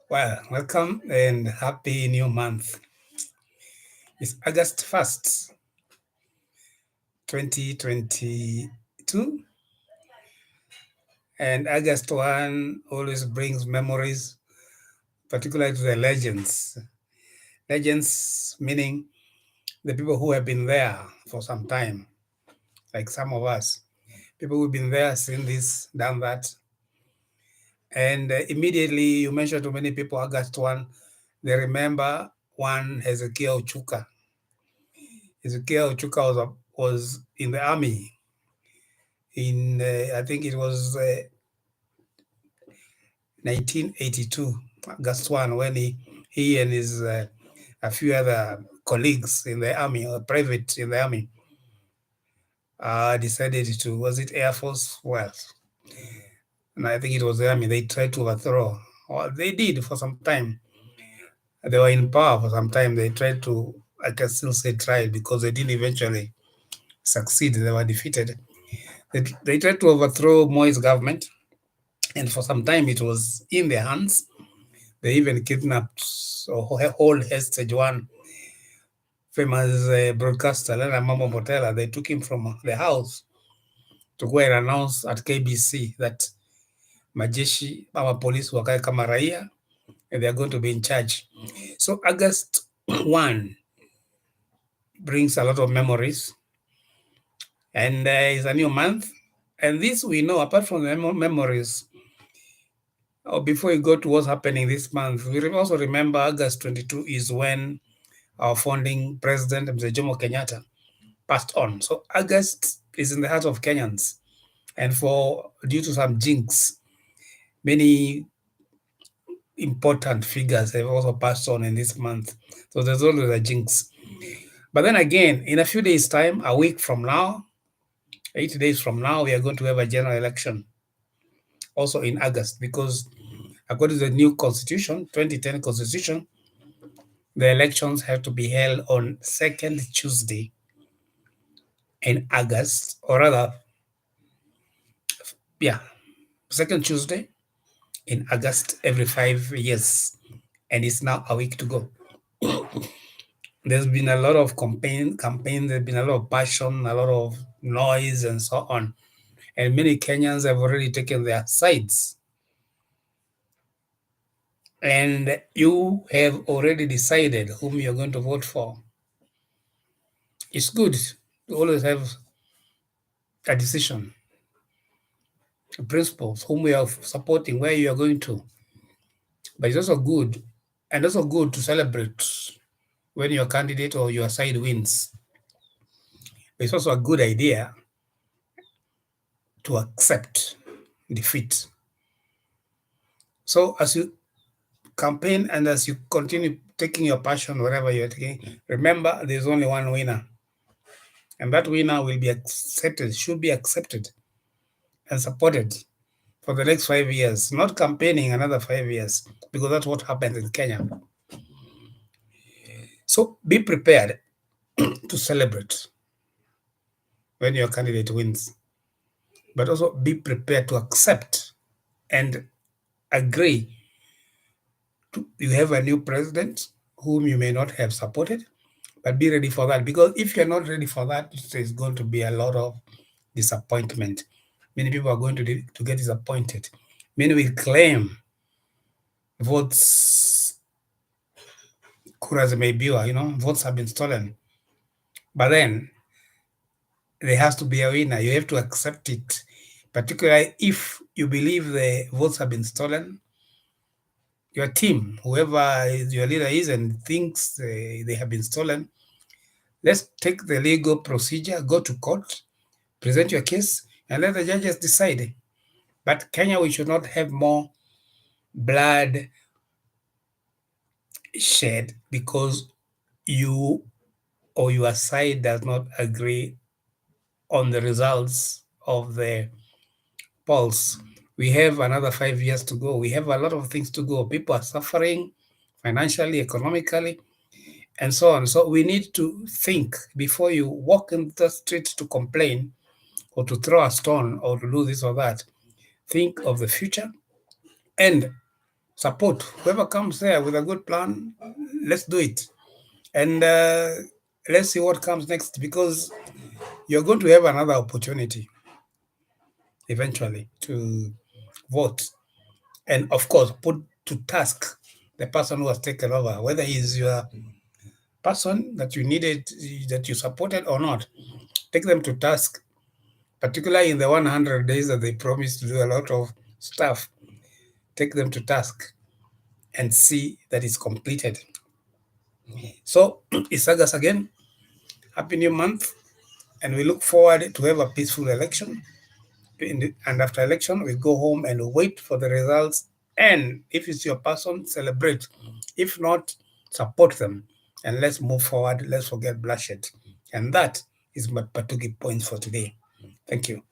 Well, welcome and happy new month. It's August 1st, 2022, and August 1 always brings memories, particularly to the legends. Legends meaning the people who have been there for some time, like some of us. People who've been there, seen this, done that. And immediately you mention to many people August 1, they remember one Hezekiah Ochuka. Hezekiah Ochuka was in the army in I think it was 1982, August 1, when he and his a few other colleagues in the army or private in the army decided to, was it Air Force? Well, and I think it was the army. They tried to overthrow, or they did for some time. They were in power for some time. They tried to, I can still say tried because they didn't eventually succeed. They were defeated. They tried to overthrow Moi's government, and for some time it was in their hands. They even kidnapped or hold hostage one famous broadcaster, Lena Mama Motela. They took him from the house to go and announce at KBC that majeshi our police wakae kama raia and they are going to be in charge. So August 1 brings a lot of memories and it's a new month. And this we know, apart from the memories, or before we go to what's happening this month, we also remember August 22 is when our founding president, Mr. Jomo Kenyatta, passed on. So August is in the heart of Kenyans. And for due to some jinx, many important figures have also passed on in this month. So there's always a jinx. But then again, in a few days' time, a week from now, 8 days from now, we are going to have a general election also in August because according to the new constitution, 2010 constitution, the elections have to be held on second Tuesday in August, or rather, yeah, second Tuesday in August every 5 years, and it's now a week to go. There's been a lot of campaign. There's been a lot of passion, a lot of noise, and so on. And many Kenyans have already taken their sides. And you have already decided whom you're going to vote for. It's good to always have a decision, principles, whom we are supporting, where you are going to. But it's also good, and also good to celebrate when your candidate or your side wins. But it's also a good idea to accept defeat. So as you campaign and as you continue taking your passion wherever you're taking, remember there's only one winner. And that winner will be accepted, should be accepted and supported for the next 5 years, not campaigning another 5 years, because that's what happens in Kenya. So be prepared to celebrate when your candidate wins, but also be prepared to accept and agree you have a new president whom you may not have supported, but be ready for that. Because if you're not ready for that, there's going to be a lot of disappointment. Many people are going to get disappointed. Many will claim votes, kuras imeibiwa, votes have been stolen. But then there has to be a winner. You have to accept it, particularly if you believe the votes have been stolen. Your team, whoever your leader is and thinks they have been stolen, let's take the legal procedure, go to court, present your case, and let the judges decide. But Kenya, we should not have more blood shed because you or your side does not agree on the results of the polls. We have another 5 years to go. We have a lot of things to go. People are suffering financially, economically, and so on. So we need to think before you walk in the street to complain or to throw a stone or to do this or that. Think of the future and support whoever comes there with a good plan. Let's do it, and let's see what comes next, because you're going to have another opportunity eventually to vote, and of course put to task the person who has taken over, whether he's your person that you needed, that you supported or not. Take them to task, particularly in the 100 days that they promised to do a lot of stuff. Take them to task and see that it's completed. So, Isagas again, happy new month, and we look forward to have a peaceful election. And after election, we go home and wait for the results. And if it's your person, celebrate. If not, support them. And let's move forward. Let's forget bloodshed. And that is my Patugi points for today. Thank you.